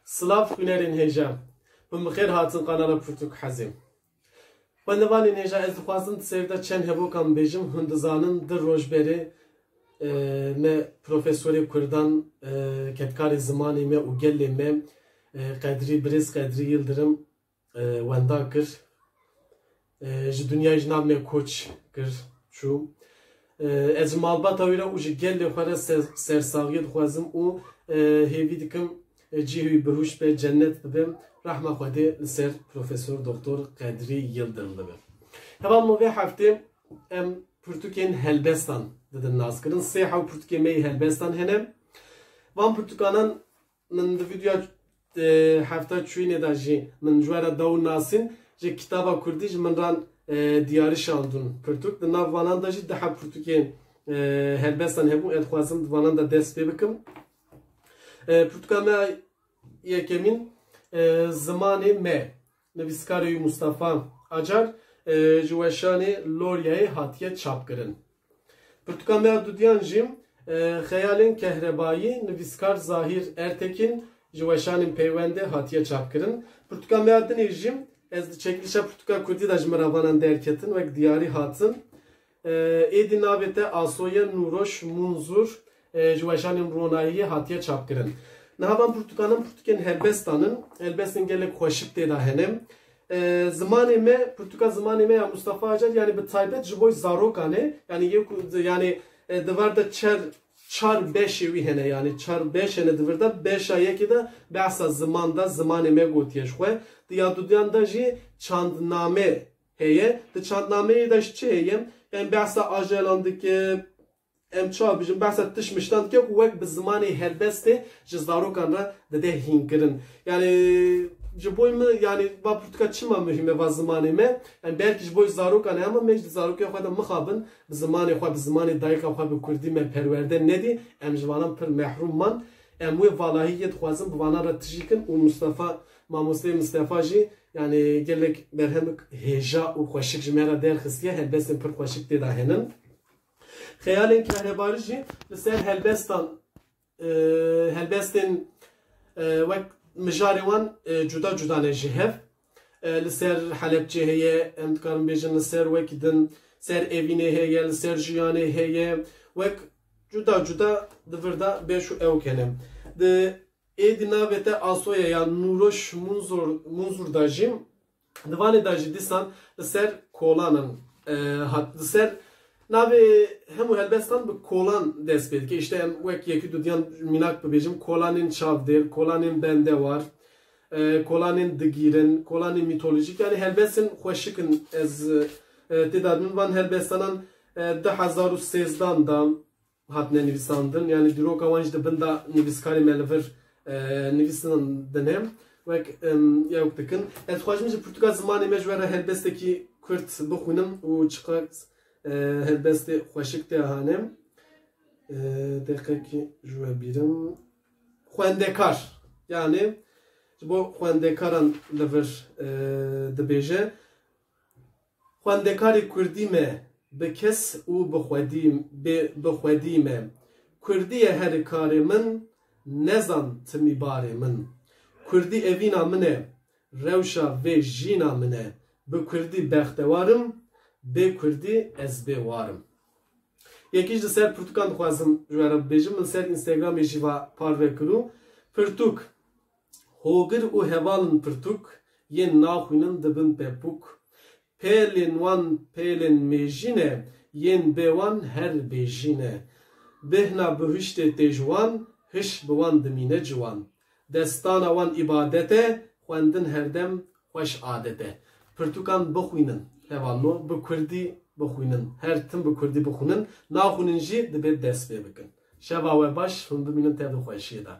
Slav Hüner'in heja. Bımxer hatın kanala Pürtük Hazim. Bandevanın heja ez dixwazim sevda çen hebokan bejim Hindizanın dir rojberi me profesörü Kurdan ketkari zamanı me u gelli me Kadri Briz Kadri Yıldırım wenda kir ji dünya jnav me koç kir çu ez malbata wira u ji gelli xwara sersagiye dixwazim û hêvî dikim cihû bihuş be cennet bibim rahma xwedê li ser Profesör Doktor Kadri Yıldırım bibim. Heval mu vê heftê em Pirtûkên Helbestan didin nas kirin. Sê hew Pirtûkê me Helbestan hene. Van Pirtûkanan min di videoya hefta çûyînê de jî min ji were daw nasîn ji kitaba Kurdî ji min ran diyarî şandûn Pirtûk. Di nav vanan da jî daha Pirtûkên Helbestan hebûn. Ez dixwazim di vanan da dest pê bikim. Pirtûka me yekemîn zimanê me nivîskarê Mustafa Acar ji weşanê Loryayê hatiye çapkirin. Pirtûka me dudiyan jî Xeyalên Kehrebayî nivîskar Zahîr Ertekin ji weşanên peywendê hatiye çapkirin. Pirtûka me dinê jî ez di çekilişa Pirtûka Kurdî de ji min re vanan derketin wek diyarî hatin. Êdî navê te Asoya Nûroş Munzur ji weşanên Ronayiyê hatiye çapkirin. Nihavan Pirtûkanın Pirtûkên Helbestanın Helbestan gelek xweşik tê de hene. Zimanê me Pirtûka zimanê me ya Mustafa Acar yani bi taybet ji bo zarokan e yani divar da çar beşê wî hene yani çar beş hene divir da beşa yekê de behsa ziman da zimanê me gotiye ji xwe. Di yadudiyan da jî çandname heye. Di çandnameyê de ji çi heye? Yani behsa ajelan dike em çawa bijin behsa tişmiştan dike ku wek bi zimanê helbestê ji zarokan re dide hînkirin. Yani ji boy me yani va Pirtûka çima mühim e va zimanê me yani belkî ji boy zarokan ama me ji zarokê xwe de mixabin bi zimanê xwe bi zimanê dayika xwe bi Kurdî me perwerde nedî em ji vanan pir mehrûm man em wê valahiyê dixwazim bi vanan re tijîkin û Mustafa mamosteyê Mustafa jî yani gelek berhemik hêja û xweşik ji me re derxistiye helbestên pir xweşik tê de henin. Xeyalên Kehrebarî jî li ser helbestên wek mijarê wan cuda cuda ne ji hev li ser Helepçê heye em dikarin bêjin li ser wekî din ser evînê heye li ser jiyanê heye wek cuda cuda divir da beş û ewk hene. Di êdî navê te Asoya ya Nûroş Munzur da jî di vanê da jî dîsan li ser kolanan li ser navê hemû Helbestan bi kolan dest pê dike. İşte em wek yekî dudiyan minak bibêjim kolanên çavdêr, kolanên bendewar, kolanên digîrin, kolanên mitolojik yani helbestên xweşikin ez tê da min van Helbestanan 2013 da hatine nivîsandin yani dîroka wan jî dibin da nivîskarê me li vir nivîsinan dine wek yewk dikin. Ez dixwazim ji Pirtûka zimanê me ji were helbestekî Kurd bixwînim û çiqas helbestê xweşik tê hane. Deqekî ji we bîrim xwendekar yani ji bo xwendekaran li vir dibêje xwendekarê Kurdî me bi kes û bi xwedî me Kurdî ye herî karê min nezan timî barê min Kurdî evîna min e rewşa vê jîna min e bi Kurdî bextewarim bê Kurdî ez bê warim. Yekî ji ser Pirtûkan dixwazim ji were bibêjim min ser Instagramê jî va parve kirû. Pirtûk hogir û hevalin Pirtûk yên naxwînin dibin pepûk pêlên wan pêlên mêjîn e yên bê wan her bêjîn e bêhna bihiştê tê ji wan hiş bi wan dimîne ciwan destana wan îbadet e xwendin herdem xweş adet e. Pirtûkan bixwînin hevalno bi Kurdî bixwînin her tim bi Kurdî bixwînin naxwînin jî dibe dest pê bikin. Şeva we baş hûn bimînin tev di xweşiyê de.